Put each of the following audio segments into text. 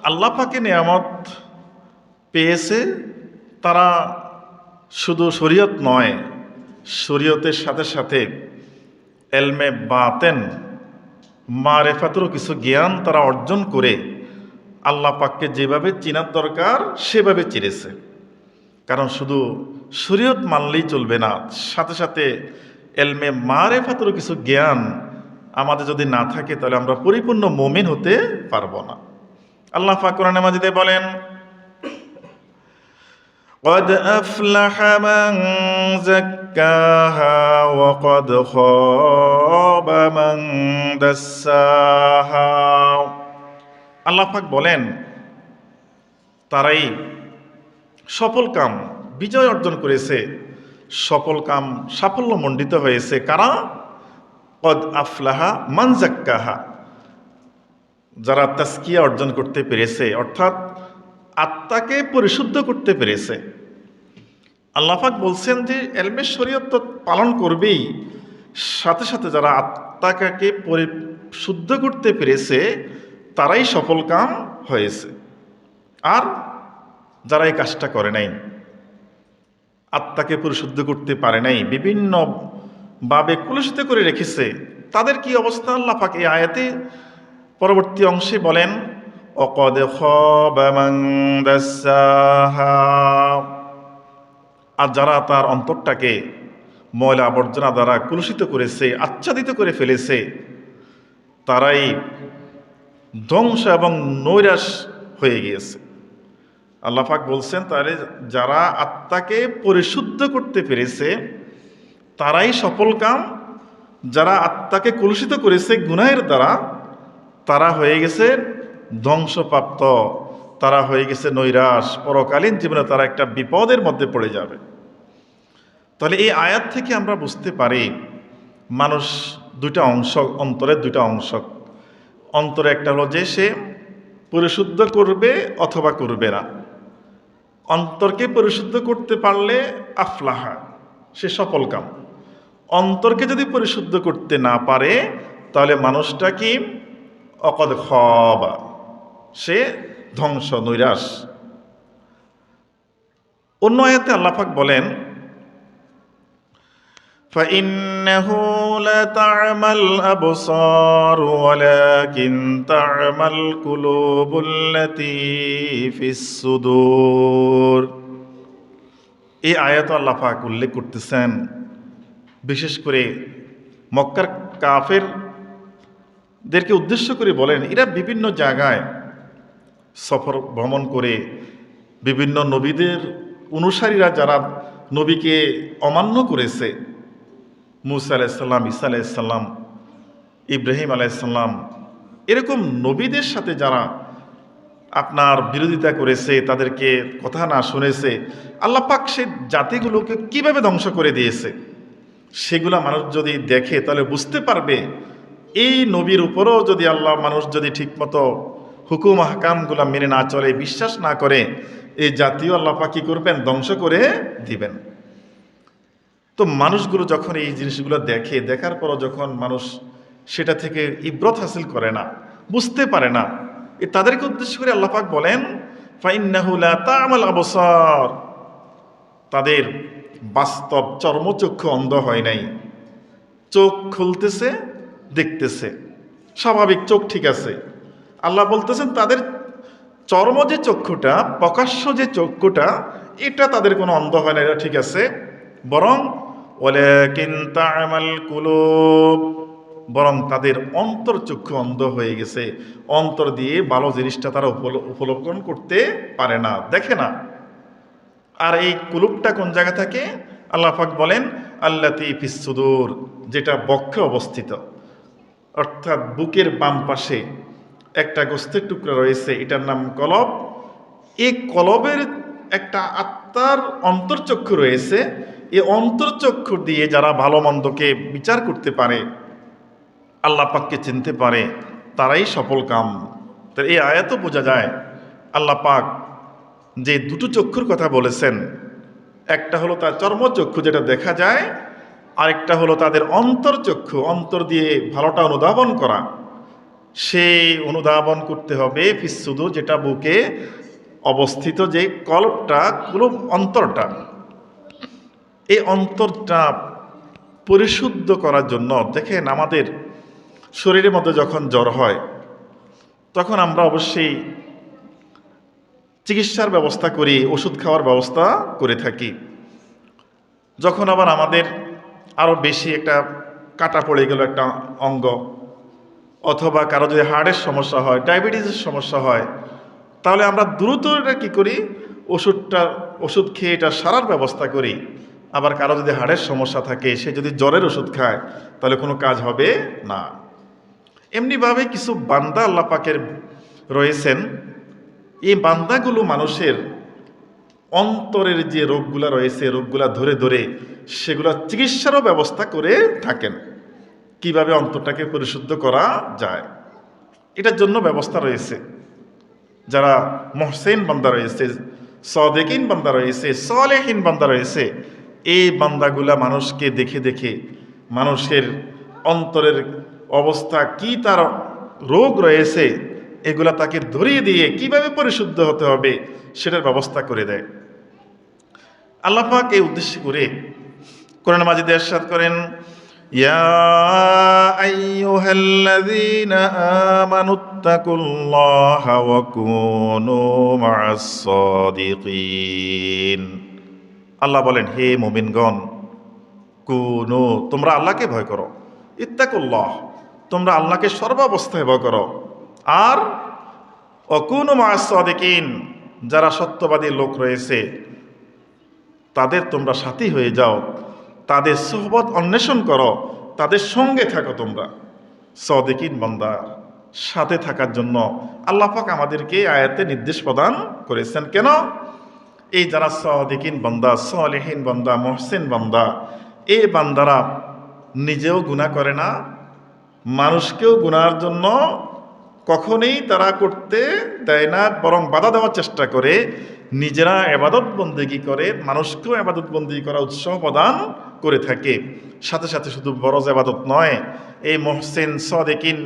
আল্লাহ পাকে নিয়ামত পেয়েছে, তারা শুধু শরীয়ত নয়, শরীয়তের সাথে সাথে এলমে বাতেন মারেফাতেরও কিছু জ্ঞান তারা অর্জন করে আল্লাহ পাককে যেভাবে চিনার দরকার সেভাবে চিনেছে। কারণ শুধু শরীয়ত মানলেই চলবে না, সাথে সাথে এলমে মারেফাতেরও কিছু জ্ঞান আমাদের যদি না থাকে তাহলে আমরা পরিপূর্ণ মুমিন হতে পারবো না। আল্লাহ পাক কোরআনে মাজিদে বলেন, قد أفلح من زكاها وقد خاب من دساها। আল্লাহ পাক বলেন, তারাই সফল কাম বিজয় অর্জন করেছে, সফল কাম সাফল্যমণ্ডিত হয়েছে। কারা? কদ আফলাহা মান জাক্কাহা, যারা তাসকিয়া অর্জন করতে পেরেছে, অর্থাৎ আত্মাকে পরিশুদ্ধ করতে পেরেছে। আল্লাহ পাক বলছেন যে এলমে শরীয়ত তো পালন করবেই, সাথে সাথে যারা আত্মাকে পরিশুদ্ধ করতে পেরেছে তারাই সফল কাম হয়েছে। আর যারা এই কাজটা করে নাই, আত্মাকে পরিশুদ্ধ করতে পারে নাই, বিভিন্ন ভাবে কলুষিত করে রেখেছে, তাদের কি অবস্থা? আল্লাহ পাক এই আয়াতে পরবর্তী অংশে বলেন, অকদ খাবা মান দাসসাহা, আর যারা তার অন্তরটাকে ময়লা আবর্জনা দ্বারা কলুষিত করেছে, আচ্ছাদিত করে ফেলেছে, তারাই ধ্বংস এবং নৈরাশ হয়ে গিয়েছে। আল্লাহ পাক বলছেন, তাহলে যারা আত্মাকে পরিশুদ্ধ করতে পেরেছে তারাই সফল কাম, যারা আত্মাকে কলুষিত করেছে গুনাহের দ্বারা তারা হয়ে গেছে ধ্বংসপ্রাপ্ত, তারা হয়ে গেছে নৈরাশ, পরকালীন জীবনে তারা একটা বিপদের মধ্যে পড়ে যাবে। তাহলে এই আয়াত থেকে আমরা বুঝতে পারি মানুষ দুইটা অংশ, অন্তরের দুইটা অংশ। অন্তরে একটা হলো যে সে পরিশুদ্ধ করবে অথবা করবে না। অন্তরকে পরিশুদ্ধ করতে পারলে আফলাহা, সে সফল কাম। অন্তরকে যদি পরিশুদ্ধ করতে না পারে তাহলে মানুষটা কি? অকদ খাবা, সে ধ্বংস, নৈরাশ। অন্য আয়াতে আল্লাহ পাক বলেন, فإنه لا تعمى الأبصار ولكن تعمى القلوب التي في الصدور। এই আয়াত আল্লাহ পাক উল্লেখ করতেছেন বিশেষ করে মক্কার কাফেরদেরকে উদ্দেশ্য করে বলেন, এরা বিভিন্ন জায়গায় সফর ভ্রমণ করে বিভিন্ন নবীদের অনুসারীরা যারা নবীকে অমান্য করেছে, মুসা আলাইসাল্লাম, ঈসা আলাইসাল্লাম, ইব্রাহিম আলাইসাল্লাম, এরকম নবীদের সাথে যারা আপনার বিরোধিতা করেছে, তাদেরকে কথা না শুনেছে, আল্লাহ পাক সেই জাতিগুলোকে কিভাবে ধ্বংস করে দিয়েছে সেগুলা মানুষ যদি দেখে তাহলে বুঝতে পারবে এই নবীর উপরও যদি মানুষ যদি ঠিকমতো হুকুম আহকামগুলা মেনে না চলে, বিশ্বাস না করে, এই জাতীয় আল্লাহ পাক কি করবেন? ধ্বংস করে দিবেন। তো মানুষগুলো যখন এই জিনিসগুলো দেখে, দেখার পরও যখন মানুষ সেটা থেকে ইব্রত হাসিল করে না, বুঝতে পারে না, তাদেরকে উদ্দেশ্য করে আল্লাহ পাক বলেন, ফাইন্নাহু লা তা'মাল আবসার, তাদের বাস্তব চর্মচক্ষু অন্ধ হয় নাই, চোখ খুলতেছে, দেখতেছে, স্বাভাবিক চোখ ঠিক আছে। আল্লাহ বলতেছেন তাদের চর্ম যে চক্ষুটা, প্রকাশ্য যে চক্ষুটা, এটা তাদের কোনো অন্ধ হয় না, এটা ঠিক আছে। বরং ওয়ালাকিন তা'মাল কুলুব, বরং তাদের অন্তর্চক্ষু অন্ধ হয়ে গেছে, অন্তর দিয়ে ভালো জিনিসটা তারা উপলব্ধি করতে পারে না, দেখে না। আর এই কুলুবটা কোন জায়গা থাকে? আল্লাহ পাক বলেন, আল্লাতী ফিস সুদূর, যেটা বক্ষে অবস্থিত, অর্থাৎ বুকের বাম পাশে একটা গোস্তের টুকরা রয়েছে, এটার নাম কলব। এই কলবের একটা আত্মার অন্তর্চক্ষু রয়েছে। এই অন্তর্চক্ষু দিয়ে যারা ভালো মন্দকে বিচার করতে পারে, আল্লাহ পাককে চিনতে পারে, তারাই সফল কাম। তো এই আয়াতও বোঝা যায় আল্লাহ পাক যে দুটো চক্ষুর কথা বলেছেন, একটা হলো তার চর্মচক্ষু যেটা দেখা যায়, আরেকটা হলো তাদের অন্তর্চক্ষু, অন্তর দিয়ে ভালোটা অনুধাবন করা, সেই অনুধাবন করতে হবে ফিসসুদুর, যেটা বুকে অবস্থিত, যে কলবটা, কুলুব অন্তরটা, এই অন্তরটা পরিশুদ্ধ করার জন্য দেখেন আমাদের শরীরের মধ্যে যখন জ্বর হয় তখন আমরা অবশ্যই চিকিৎসার ব্যবস্থা করি, ওষুধ খাওয়ার ব্যবস্থা করে থাকি। যখন আবার আমাদের আরও বেশি একটা কাটা পড়ে গেল একটা অঙ্গ, অথবা কারো যদি হার্টের সমস্যা হয়, ডায়াবেটিসের সমস্যা হয়, তাহলে আমরা দ্রুত এটা কী করি, ওষুধ খেয়ে এটা সারার ব্যবস্থা করি। আবার কারো যদি হাড়ের সমস্যা থাকে, সে যদি জ্বরের ওষুধ খায় তাহলে কোনো কাজ হবে না। এমনিভাবে কিছু বান্দা আল্লাহ পাকের রয়েছেন, এই বান্দাগুলো মানুষের অন্তরের যে রোগগুলা রয়েছে, রোগগুলা ধরে ধরে সেগুলা চিকিৎসারও ব্যবস্থা করে থাকেন। কিভাবে অন্তরটাকে পরিশুদ্ধ করা যায়, এটার জন্য ব্যবস্থা রয়েছে। যারা মহসেন বান্দা রয়েছে, সদেকিন বান্দা রয়েছে, সলেহীন বান্দা রয়েছে, এই বান্দাগুলা মানুষকে দেখে দেখে মানুষের অন্তরের অবস্থা কি, তার রোগ রয়েছে, এগুলা তাকে ধরিয়ে দিয়ে কিভাবে পরিশুদ্ধ হতে হবে সেটার ব্যবস্থা করে দেয়। আল্লাহ পাক এই উদ্দেশ্য করে কোরআন মাজিদে ইরশাদ করেন, ইয়া আইয়ুহাল্লাযীনা আমানুত্তাকুল্লাহা ওয়া কুনু মা'আস সাদিকিন। আল্লাহ বলেন, হে মুমিনগণ, কুনু, তোমরা আল্লাহকে ভয় করো, ইত্তাকুল্লাহ, তোমরা আল্লাহকে সর্বাবস্থায় ভয় করো, আর ওয়া কুনু মা'আস সাদিকিন, যারা সত্যবাদী লোক রয়েছে তাদের তোমরা সাথী হয়ে যাও, তাদের সোহবত অন্বেষণ করো, তাদের সঙ্গে থাকো। তোমরা সদিকিন বান্দার সাথে থাকার জন্য আল্লাহ পাক আমাদেরকে আয়াতে নির্দেশ প্রদান করেছেন। কেন? এই যারা সদিকিন বান্দা, সলেহীন বান্দা, মহসিন বান্দা, এই বান্দারা নিজেও গুনাহ করে না, মানুষকেও গুনার জন্য কখনোই তারা করতে দেয় না, বরং বাধা দেওয়ার চেষ্টা করে। নিজেরা এবাদত বন্দেগী করে, মানুষকেও এবাদত বন্দেগী করা উৎসাহ প্রদান করে থাকে। সাথে সাথে শুধু বরজ এবাদত নয়, এই মহসিন সদেকিন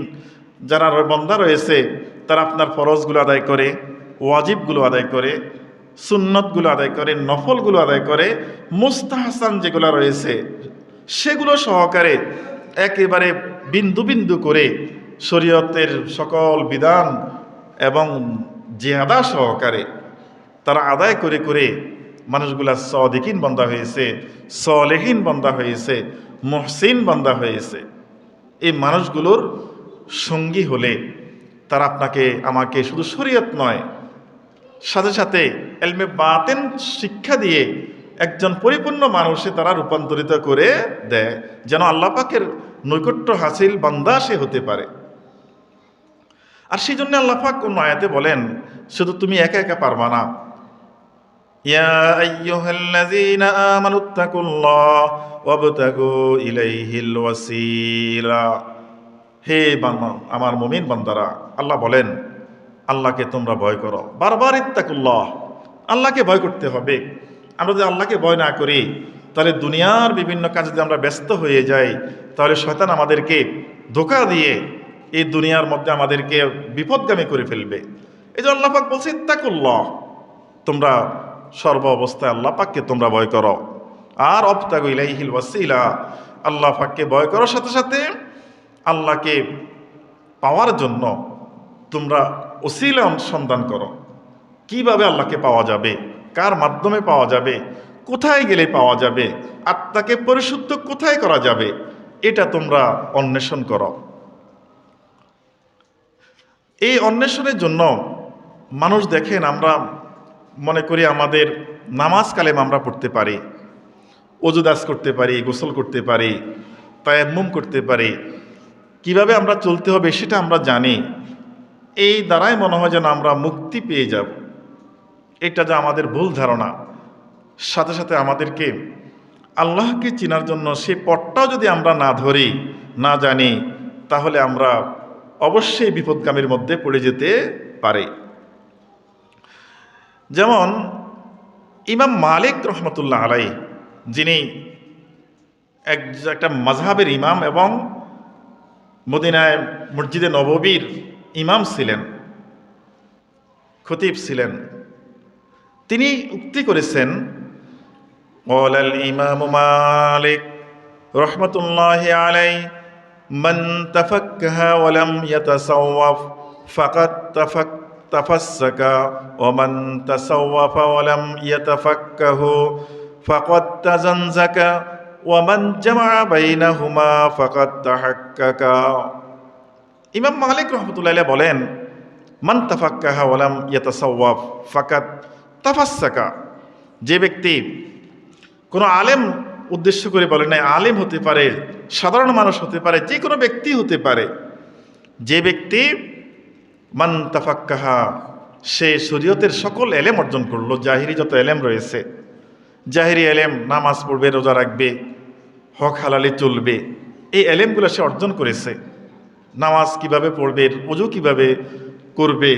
যারা বান্দা রয়েছে তারা আপনার ফরজগুলো আদায় করে, ওয়াজিবগুলো আদায় করে, সুন্নতগুলো আদায় করে, নফলগুলো আদায় করে, মুস্তাহসান যেগুলো রয়েছে সেগুলো সহকারে একেবারে বিন্দু বিন্দু করে শরীয়তের সকল বিধান এবং জিহাদা সহকারে তারা আদায় করে করে মানুষগুলা সদিকিন বান্দা হয়েছে, সলেহীন বান্দা হয়েছে, মহসিন বান্দা হয়েছে। এই মানুষগুলোর সঙ্গী হলে তারা আপনাকে আমাকে শুধু শরীয়ত নয়, সাথে সাথে এলমে বাতেন শিক্ষা দিয়ে একজন পরিপূর্ণ মানুষে তারা রূপান্তরিত করে দেয়, যেন আল্লাহ পাকের নৈকট্য হাসিল বান্দা সে হতে পারে। আর সেই জন্য আল্লাহ পাক কোন আয়াতে বলেন, শুধু তুমি একা একা পারবা না। ইয়া আইয়ুহাল্লাযীনা আমানুত্তাকুল্লাহ ওয়াবতাগু ইলাইহিল ওয়াসিলা। হে বান্দা, আমার মুমিন বান্দারা, আল্লাহ বলেন আল্লাহকে তোমরা ভয় করো। বারবার ইত্তাকুল্লাহ, আল্লাহকে ভয় করতে হবে। আমরা যদি আল্লাহকে ভয় না করি তাহলে দুনিয়ার বিভিন্ন কাজে যদি আমরা ব্যস্ত হয়ে যাই তাহলে শয়তান আমাদেরকে ধোঁকা দিয়ে এই দুনিয়ার মধ্যে আমাদেরকে বিপদগামী করে ফেলবে। এই যে আল্লাহ পাক বলছে ইত্তাকুল্লাহ, তোমরা সর্ব অবস্থায় আল্লাহ পাককে তোমরা ভয় করো। আর অবতাগু ইলাইহিল ওয়াসিলা, আল্লাহ পাককে ভয় করার সাথে সাথে আল্লাহকে পাওয়ার জন্য তোমরা ওসিলা সন্ধান করো। কিভাবে আল্লাহকে পাওয়া যাবে, কার মাধ্যমে পাওয়া যাবে, কোথায় গেলে পাওয়া যাবে, আত্মাকে পরিশুদ্ধ কোথায় করা যাবে, এটা তোমরা অন্বেষণ করো। এই অন্বেষণের জন্য মানুষ দেখেন, আমরা মনে করি আমাদের নামাজ কালেম আমরা পড়তে পারি, ওজুদাস করতে পারি, গোসল করতে পারি, তায়াম্মুম করতে পারি, কিভাবে আমরা চলতে হবে সেটা আমরা জানি। এই দ্বারাই মনে হয় যেন আমরা মুক্তি পেয়ে যাব। এটা যে আমাদের ভুল ধারণা। সাথে সাথে আমাদেরকে আল্লাহকে চেনার জন্য সে পথটাও যদি আমরা না ধরি, না জানি, তাহলে আমরা অবশ্যই বিপদগামীর মধ্যে পড়ে যেতে পারি। যেমন ইমাম মালিক রহমতুল্লাহ আলাই, যিনি একটা মাযহাবের ইমাম এবং মদিনায় মসজিদে নববীর ইমাম ছিলেন, খতিব ছিলেন। তিনি উক্তি করেছেন, قال الإمام مالك رحمة الله عليه من تفكه ولم يتصوف فقد تفسك ومن تصوف ولم يتفكه فقد تزنزك ومن جمع بينهما فقد تحقق। ইমাম মালিক রহমতুল্লাহ আলাইহি বলেন, মান তাফাক্কাহা ওয়ালাম ইয়াতাসাওয়াফ ফাকাত তাফাসসাকা। যে ব্যক্তি কোনো আলেম উদ্দেশ্য করে বলে নাই, আলেম হতে পারে, সাধারণ মানুষ হতে পারে, যে কোনো ব্যক্তি হতে পারে, যে ব্যক্তি মান তাফাক্কাহা, সে শরীয়তের সকল এলেম অর্জন করলো, জাহিরি যত এলেম রয়েছে, জাহিরি এলেম, নামাজ পড়বে, রোজা রাখবে, হক হালালি চলবে, এই এলেমগুলো সে অর্জন করেছে। নামাজ কিভাবে পড়বে, ওযু কিভাবে করবে,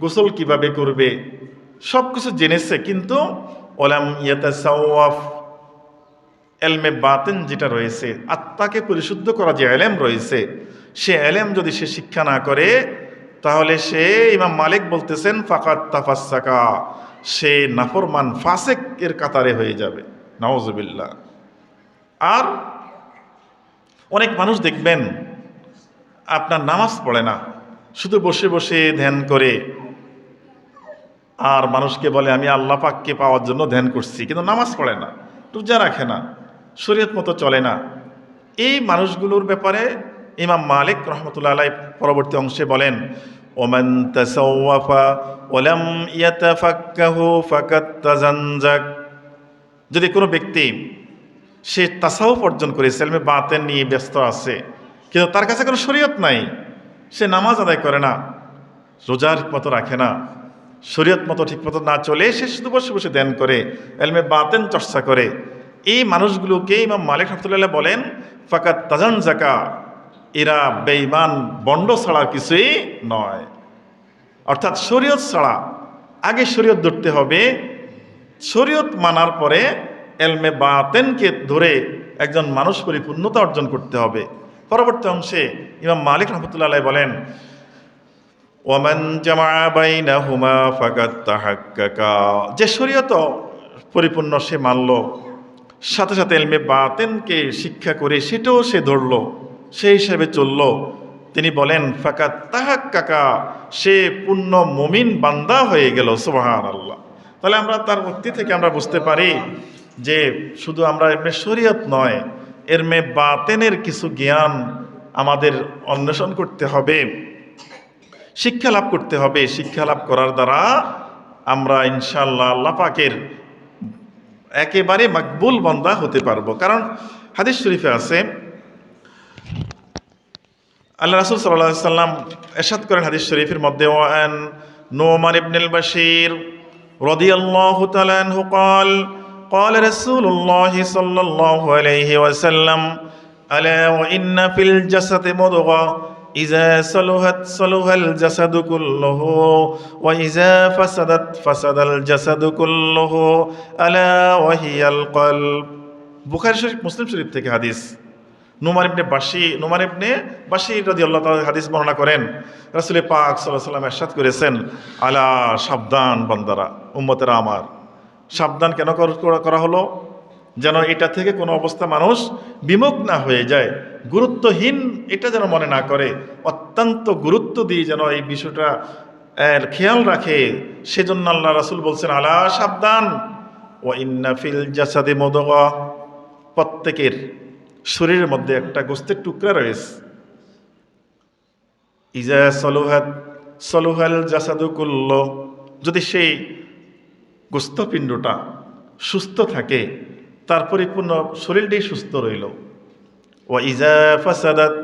গোসল কিভাবে করবে, সব কিছু জেনেছে, কিন্তু ওয়ালাম ইয়াতাসাওয়াফ, এলমে বাতিন যেটা রয়েছে, আত্মাকে পরিশুদ্ধ করা যে এলেম রয়েছে, সে এলেম যদি সে শিক্ষা না করে, তাহলে সে, ইমাম মালিক বলতেছেন, ফাকাত তাফাসসাকা, সে নাফরমান ফাসেক এর কাতারে হয়ে যাবে, নাউজুবিল্লাহ। আর অনেক মানুষ দেখবেন আপনার নামাজ পড়ে না, শুধু বসে বসে ধ্যান করে, আর মানুষকে বলে আমি আল্লাহ পাককে পাওয়ার জন্য ধ্যান করছি, কিন্তু নামাজ পড়ে না, রোজা রাখে না, শরীয়ত মতো চলে না। এই মানুষগুলোর ব্যাপারে ইমাম মালিক রহমতুল্লাহ আলাইহি পরবর্তী অংশে বলেন, ওমান তাসাওয়াফা ওয়ালাম ইয়াতাফাক্কাহু ফাকাত তাজানজাক। যদি কোনো ব্যক্তি সে তাসাউফ অর্জন করে, ইলমে বাতিন নিয়ে ব্যস্ত আছে, কিন্তু তার কাছে কোনো শরীয়ত নাই, সে নামাজ আদায় করে না, রোজার মতো রাখে না, শরীয়ত মতো ঠিক মতো না চলে, সে শুধু বসে বসে ধ্যান করে, ইলমে বাতিন চর্চা করে, এই মানুষগুলোকে ইমাম মালিক রহমতুল্লাহ বলেন ফাকাত তাজানজাকা, এরা বেঈমান বন্ড ছাড়া কিছুই নয়। অর্থাৎ শরীয়ত ছাড়া, আগে শরীয়ত ধরতে হবে, শরীয়ত মানার পরে এলমে বাতেনকে ধরে একজন মানুষ পরিপূর্ণতা অর্জন করতে হবে। পরবর্তী অংশে ইমাম মালিক রহমতুল্লাহ আলাইহি বলেন, ওয়ামান জামা বাইনাহুমা ফাকাত তাহাক্কাকা, যে শরীয়ত পরিপূর্ণ সে মানল, সাথে সাথে এলমে বাতেনকে শিক্ষা করে সেটাও সে ধরল, সেই হিসাবে চলল, তিনি বলেন ফাকাত তাহাক্কাকা, সে পূর্ণ মুমিন বান্দা হয়ে গেল। সুবহানাল্লাহ। তাহলে আমরা তার উক্তি থেকে আমরা বুঝতে পারি যে শুধু আমরা এমনি শরীয়ত নয়, এলমে বাতেনের কিছু জ্ঞান আমাদের অন্বেষণ করতে হবে, শিক্ষা লাভ করতে হবে। শিক্ষা লাভ করার দ্বারা আমরা ইনশাআল্লাহ আল্লাহ পাকের একেবারে মাকবুল বান্দা হতে পারবো। কারণ হাদিস শরীফে আছে, আল্লাহ রাসূল সাল্লাল্লাহু আলাইহি সাল্লাম ইরশাদ করেন হাদিস শরীফের মধ্যে, ওয়ান নুমান ইবনুল বাশীর রাদিয়াল্লাহু তাআলা আনহু قال قال رسول الله صلى الله عليه وسلم ألا وإن في الجسد مضغة إذا صلحت صلح الجسد كله وإذا فسدت فسد الجسد كله ألا وهي القلب। বুখারী শরীফ, মুসলিম শরীফ থেকে হাদিস। নুমান ইবনে বাশীর রাদিয়াল্লাহু তাআলা হাদিস বর্ণনা করেন, রাসূল পাক সাল্লাল্লাহু আলাইহি ওয়াসাল্লাম ইরশাদ করেছেন, আলা, সাবধান বান্দারা, উম্মতেরা আমার। সাবধান কেন করা হলো? যেন এটা থেকে কোনো অবস্থা মানুষ বিমুখ না হয়ে যায়, গুরুত্বহীন এটা যেন মনে না করে, অত্যন্ত গুরুত্ব দিয়ে যেন এই বিষয়টা খেয়াল রাখে। সেজন্য আল্লাহ রাসূল বলছেন, আলা, সাবধান, ওয়া ইন্না ফিল জাসাদি মুদগা, প্রত্যেকের শরীরের মধ্যে একটা গোস্তের টুকরা রয়েছে, ইজা সলুহাত সলুহাল জাসাদু কুল্লু, যদি সেই গোস্তপিণ্ডটা সুস্থ থাকে, তার পরিপূর্ণ শরীরটাই সুস্থ রইল। ওয়া ইজা ফাসাদাত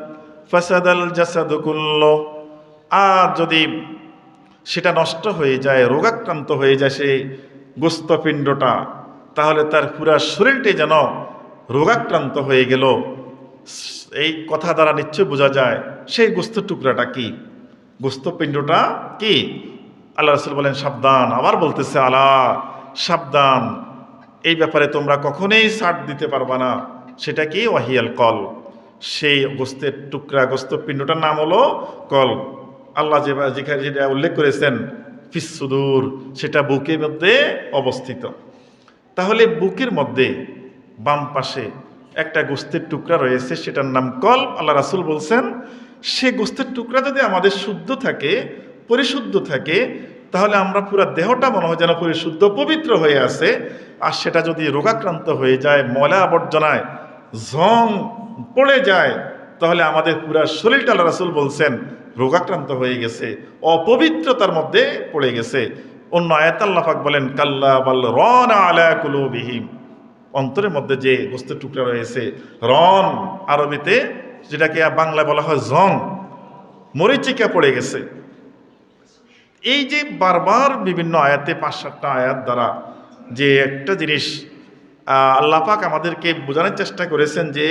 ফাসাদাল জাসাদু কুল্লু, আর যদি সেটা নষ্ট হয়ে যায়, রোগাক্রান্ত হয়ে যায় সেই গোস্তপিণ্ডটা, তাহলে তার পুরা শরীরটাই যেন রোগাক্রান্ত হয়ে গেল। এই কথা দ্বারা নিশ্চয় বোঝা যায় সেই গোস্তের টুকরাটা কি, গোস্তপিণ্ডটা কি। আল্লাহ রাসূল বলেন সাবধান, আবার বলতেছে আলা, সাবধান, এই ব্যাপারে তোমরা কখনোই ছাড় দিতে পারবা না। সেটা কি? ওয়াহিয়াল কল, সেই গোস্তের টুকরা গোস্ত পিণ্ডটার নাম হলো কলব। আল্লাহ যেখানে যেটা উল্লেখ করেছেন ফিসসুদুর, সেটা বুকের মধ্যে অবস্থিত। তাহলে বুকের মধ্যে বাম পাশে একটা গোস্তের টুকরা রয়েছে, সেটার নাম কলব। আল্লাহ রাসূল বলছেন সে গোস্তের টুকরা যদি আমাদের শুদ্ধ থাকে, পরিশুদ্ধ থাকে, তাহলে আমরা পুরো দেহটা মনে হয় যেন পরিশুদ্ধ পবিত্র হয়ে আছে। আর সেটা যদি রোগাক্রান্ত হয়ে যায়, ময়লা আবর্জনায় জং পড়ে যায়, তাহলে আমাদের পুরা শরীরটা আল্লাহ রাসূল বলছেন রোগাক্রান্ত হয়ে গেছে, অপবিত্রতার মধ্যে পড়ে গেছে। অন্য আয়াত আল্লাহ পাক বলেন কাল্লা বাল রানা আলা কুলুবিহিম, অন্তরের মধ্যে যে গোস্তের টুকরা রয়েছে, রন আরবিতে যেটাকে বাংলায় বলা হয় জং, মরিচিকা পড়ে গেছে। এই যে বারবার বিভিন্ন আয়াতে ৫-৭টা আয়াত দ্বারা যে একটা জিনিস আল্লাহ পাক আমাদেরকে বোঝানোর চেষ্টা করেছেন যে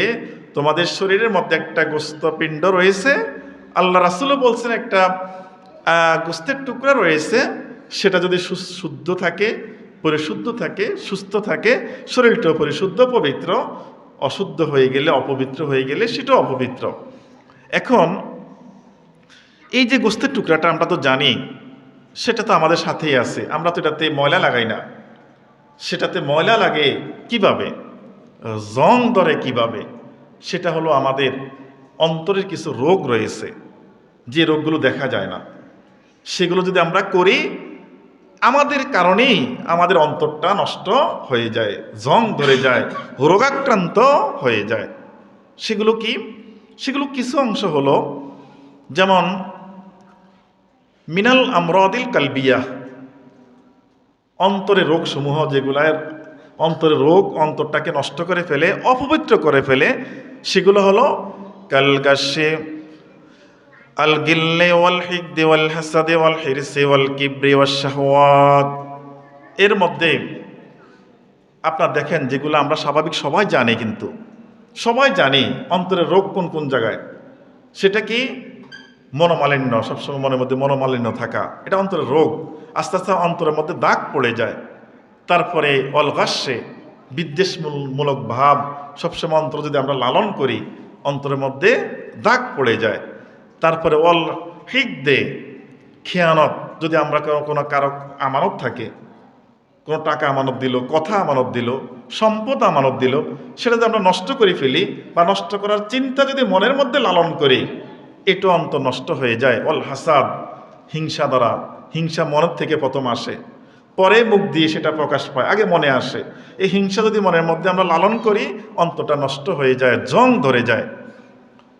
তোমাদের শরীরের মধ্যে একটা গোস্ত পিণ্ড রয়েছে, আল্লাহ রাসূলও বলছেন একটা গোস্তের টুকরা রয়েছে, সেটা যদি শুদ্ধ থাকে, পরিশুদ্ধ থাকে, সুস্থ থাকে, শরীরটাও পরিশুদ্ধ পবিত্র, অশুদ্ধ হয়ে গেলে, অপবিত্র হয়ে গেলে সেটাও অপবিত্র। এখন এই যে গোস্তের টুকরাটা আমরা তো জানি সেটা তো আমাদের সাথেই আছে, আমরা তো এটাতে ময়লা লাগাই না। সেটাতে ময়লা লাগে কিভাবে, জং ধরে কিভাবে? সেটা হলো আমাদের অন্তরের কিছু রোগ রয়েছে, যে রোগগুলো দেখা যায় না, সেগুলো যদি আমরা করি আমাদের কারণেই আমাদের অন্তরটা নষ্ট হয়ে যায়, জং ধরে যায়, রোগাক্রান্ত হয়ে যায়। সেগুলো কি? সেগুলো কিছু অংশ হলো যেমন মিনাল আমরাদিল কালবিয়া, অন্তরের রোগসমূহ, যেগুলার অন্তরের রোগ অন্তরটাকে নষ্ট করে ফেলে, অপবিত্র করে ফেলে, সেগুলো হলো কালগাশে আল গিল্লে ওয়াল হিকদে ওয়াল হাসাদে ওয়াল হিরসে ওয়াল কিবরি ওয়াশ শাহওয়াত। এর মধ্যে আপনার দেখেন যেগুলো আমরা স্বাভাবিক সবাই জানি, কিন্তু সবাই জানি অন্তরের রোগ কোন কোন জায়গায়। সেটা কি? মনোমালিন্য, সবসময় মনের মধ্যে মনোমালিন্য থাকা, এটা অন্তরের রোগ। আস্তে আস্তে অন্তরের মধ্যে দাগ পড়ে যায়। তারপরে অলগাস্যে, বিদ্বেষমূলক ভাব, সবসময় অন্তর যদি আমরা লালন করি, অন্তরের মধ্যে দাগ পড়ে যায়। তারপরে অল হিকদে, খেয়ানত, যদি আমরা কোনো কারো আমানত থাকে, কোনো টাকা আমানত দিল, কথা আমানত দিল, সম্পদ আমানত দিল, সেটা যদি আমরা নষ্ট করে ফেলি বা নষ্ট করার চিন্তা যদি মনের মধ্যে লালন করি, এটা অন্তর নষ্ট হয়ে যায়। অল হাসাদ, হিংসা দ্বারা, হিংসা মনের থেকে প্রথম আসে, পরে মুখ দিয়ে সেটা প্রকাশ পায়, আগে মনে আসে। এই হিংসা যদি মনের মধ্যে আমরা লালন করি, অন্তরটা নষ্ট হয়ে যায়, জং ধরে যায়।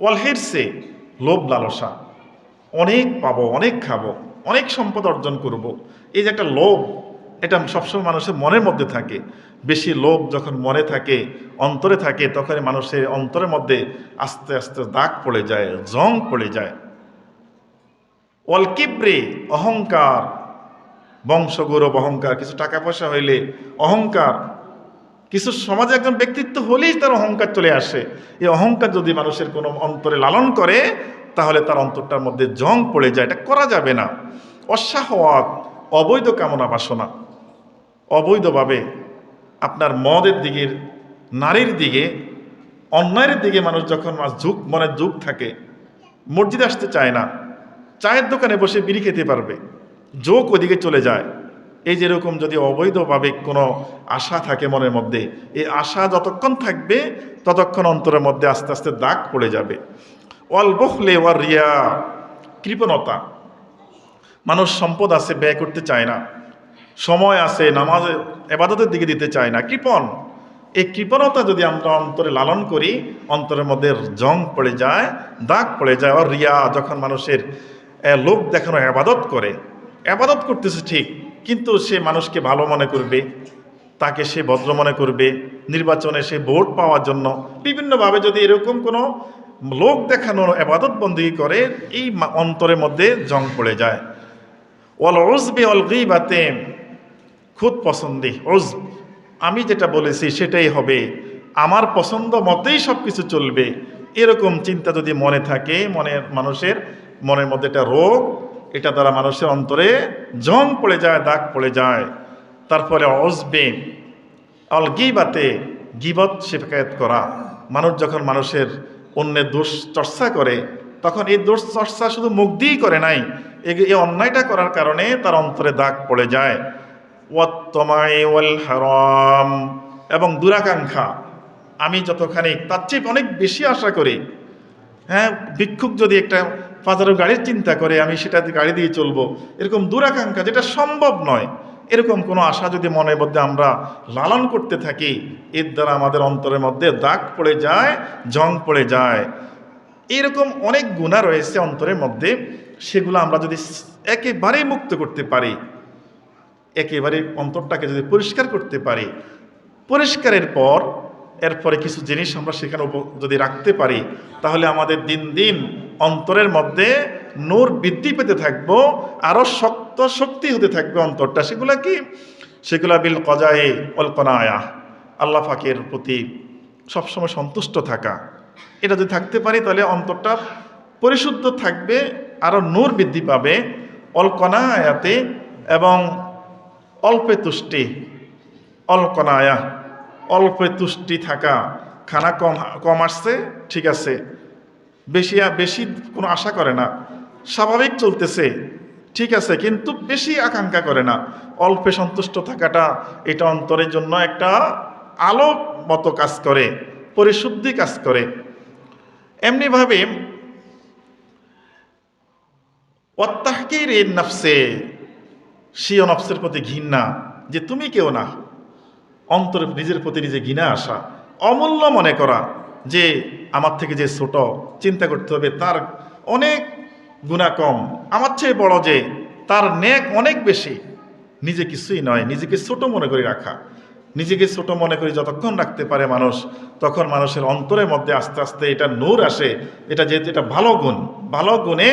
ওয়াল হিরসে, লোভ লালসা, অনেক পাবো, অনেক খাবো, অনেক সম্পদ অর্জন করব, এই যে একটা লোভ, এটা সবসময় মানুষের মনের মধ্যে থাকে। বেশি লোভ যখন মনে থাকে, অন্তরে থাকে, তখন মানুষের অন্তরের মধ্যে আস্তে আস্তে দাগ পড়ে যায়, জং পড়ে যায়। ওয়াল কিবরে, অহংকার, বংশগৌরব, অহংকার, কিছু টাকা পয়সা হইলে অহংকার, কিছু সমাজে একজন ব্যক্তিত্ব হলেই তার অহংকার চলে আসে। এই অহংকার যদি মানুষের কোনো অন্তরে লালন করে, তাহলে তার অন্তরটার মধ্যে জং পড়ে যায়, এটা করা যাবে না। অশাহওয়াত, অবৈধ কামনা বাসনা, অবৈধভাবে আপনার মদের দিকে, নারীর দিকে, অন্যায়ের দিকে মানুষ যখন মনে ঝুঁক থাকে, মসজিদে আসতে চায় না, চায়ের দোকানে বসে বিড়ি খেতে পারবে, ঝোঁক ওদিকে চলে যায়। এই যেরকম যদি অবৈধভাবে কোনো আশা থাকে মনের মধ্যে, এই আশা যতক্ষণ থাকবে ততক্ষণ অন্তরের মধ্যে আস্তে আস্তে দাগ পড়ে যাবে। ওয়াল বখলে ওয়ার রিয়া, কৃপণতা, মানুষ সম্পদ আছে ব্যয় করতে চায় না, সময় আছে নামাজে ইবাদতের দিকে দিতে চায় না, কৃপণ। এই কৃপণতা যদি আমরা অন্তরে লালন করি, অন্তরের মধ্যে জং পড়ে যায়, দাগ পড়ে যায়। আর রিয়া, যখন মানুষের লোক দেখানো ইবাদত করে, ইবাদত করতেছে ঠিক, কিন্তু সে মানুষকে ভালো মনে করবে, তাকে সে ভদ্র মনে করবে, নির্বাচনে সে ভোট পাওয়ার জন্য বিভিন্নভাবে যদি এরকম কোনো লোক দেখানো ইবাদত বন্দেগী করে, এই অন্তরের মধ্যে জং পড়ে যায়। ওয়াল উজবি ওয়াল গীবাতে, খুদ পছন্দি, উজব, আমি যেটা বলেছি সেটাই হবে, আমার পছন্দ মতেই সব কিছু চলবে, এরকম চিন্তা যদি মনে থাকে, মানুষের মনের মধ্যে একটা রোগ, এটা দ্বারা মানুষের অন্তরে জং পড়ে যায়, দাগ পড়ে যায়। তারপরে উজবে অল গীবাতে, গীবত শিকায়ত করা, মানুষ যখন মানুষের অন্যের দোষ চর্চা করে, তখন এই দোষ চর্চা শুধু মুখ দিয়েই করে নাই, এই অন্যায়টা করার কারণে তার অন্তরে দাগ পড়ে যায়। ওয়াত-তামাই ওয়াল হারাম, এবং দুরাকাঙ্ক্ষা, আমি যতখানি তার চেয়ে অনেক বেশি আশা করি। হ্যাঁ, ভিক্ষুক যদি একটা বাজারও গাড়ির চিন্তা করে আমি সেটাতে গাড়ি দিয়ে চলবো, এরকম দুরাকাঙ্ক্ষা যেটা সম্ভব নয়, এরকম কোনো আশা যদি মনের মধ্যে আমরা লালন করতে থাকি, এর দ্বারা আমাদের অন্তরের মধ্যে দাগ পড়ে যায়, জং পড়ে যায়। এরকম অনেক গুনাহ রয়েছে অন্তরের মধ্যে, সেগুলো আমরা যদি একেবারেই মুক্ত করতে পারি, একেবারে অন্তরটাকে যদি পরিষ্কার করতে পারি, পরিষ্কারের পর এরপরে কিছু জিনিস আমরা সেখানে যদি রাখতে পারি, তাহলে আমাদের দিন দিন অন্তরের মধ্যে নূর বৃদ্ধি পেতে থাকবো, আরও শক্ত শক্তি হতে থাকবে অন্তরটা। সেগুলা কি? সেগুলা বিল কজায়ে ওয়াল কনায়া, আল্লাহ পাকের প্রতি সবসময় সন্তুষ্ট থাকা। এটা যদি থাকতে পারি তাহলে অন্তরটা পরিশুদ্ধ থাকবে, আরও নূর বৃদ্ধি পাবে। অল কনায়াতে, এবং অল্পে তুষ্টি, অল কনায়া, অল্পে তুষ্টি থাকা। খানা কম আসছে, ঠিক আছে, বেশি কোনো আশা করে না, স্বাভাবিক চলতেছে, ঠিক আছে, কিন্তু বেশি আকাঙ্ক্ষা করে না। অল্পে সন্তুষ্ট থাকাটা, এটা অন্তরের জন্য একটা আলো মতো কাজ করে, পরিশুদ্ধি কাজ করে। এমনিভাবে ওয়াত্তাহকির নফসে, স্বীয় নফসের প্রতি ঘৃণা, যে তুমি কেউ না, অন্তরে নিজের প্রতি নিজে ঘৃণা আসা, অমূল্য মনে করা, যে আমার থেকে যে ছোট, চিন্তা করতে হবে তার অনেক গুনাহ কম, আমার চেয়ে বড় যে, তার নেক অনেক বেশি, নিজে কিছুই নয়, নিজেকে ছোট মনে করে রাখা। নিজেকে ছোট মনে করে যতক্ষণ রাখতে পারে মানুষ, তখন মানুষের অন্তরের মধ্যে আস্তে আস্তে এটা নূর আসে। এটা যেহেতু এটা ভালো গুণ, ভালো গুণে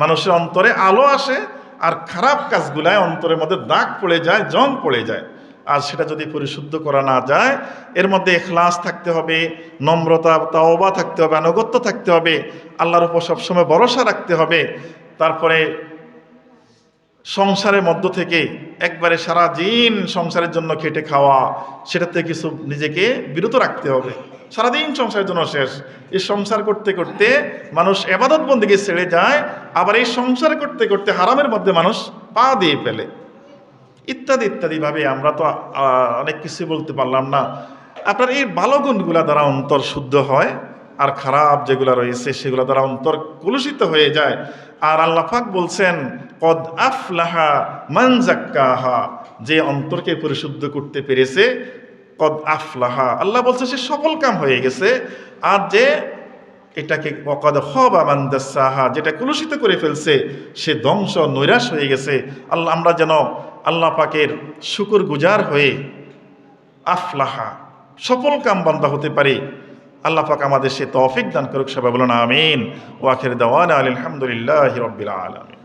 মানুষের অন্তরে আলো আসে, আর খারাপ কাজগুলায় অন্তরের মধ্যে দাগ পড়ে যায়, জং পড়ে যায়। আর সেটা যদি পরিশুদ্ধ করা না যায়, এর মধ্যে ইখলাস থাকতে হবে, নম্রতা, তাওবা থাকতে হবে, আনুগত্য থাকতে হবে, আল্লাহর উপর সবসময় ভরসা রাখতে হবে। তারপরে সংসারের মধ্য থেকে একবারে সারা দিন সংসারের জন্য খেটে খাওয়া, সেটাতে কিছু নিজেকে বিরত রাখতে হবে। সারাদিন সংসারের জন্য শেষ, এই সংসার করতে করতে মানুষ ইবাদত বন্দেগী ছেড়ে যায়, আবার এই সংসার করতে করতে হারামের মধ্যে মানুষ পা দিয়ে ফেলে, ইত্যাদি ইত্যাদিভাবে। আমরা তো অনেক কিছু বলতে পারলাম না। আপনার এই ভালো গুণগুলা দ্বারা অন্তর শুদ্ধ হয়, আর খারাপ যেগুলো রয়েছে সেগুলো দ্বারা অন্তর কলুষিত হয়ে যায়। আর আল্লাহ পাক বলছেন, কদ আফলাহা মান যাক্কাহা, যে অন্তরকে পরিশুদ্ধ করতে পেরেছে, কদ আফলাহা, আল্লাহ বলছে সে সফল কাম হয়ে গেছে। আর যে এটাকে ওয়াকাদ খাবা মান দাসসাহা, যেটা কলুষিত করে ফেলছে, সে ধ্বংস নৈরাশ হয়ে গেছে। আল্লাহ, আমরা যেন আল্লাহ পাকের শুকর গুজার হয়ে আফলাহা, সফল কাম বান্দা হতে পারি। আল্লাহ পাক আমাদের সে তৌফিক দান করুক। সবাই বলুন আমিন। ওয়া আখির দাওয়ানা আলহামদুলিল্লাহি রাব্বিল আলামিন।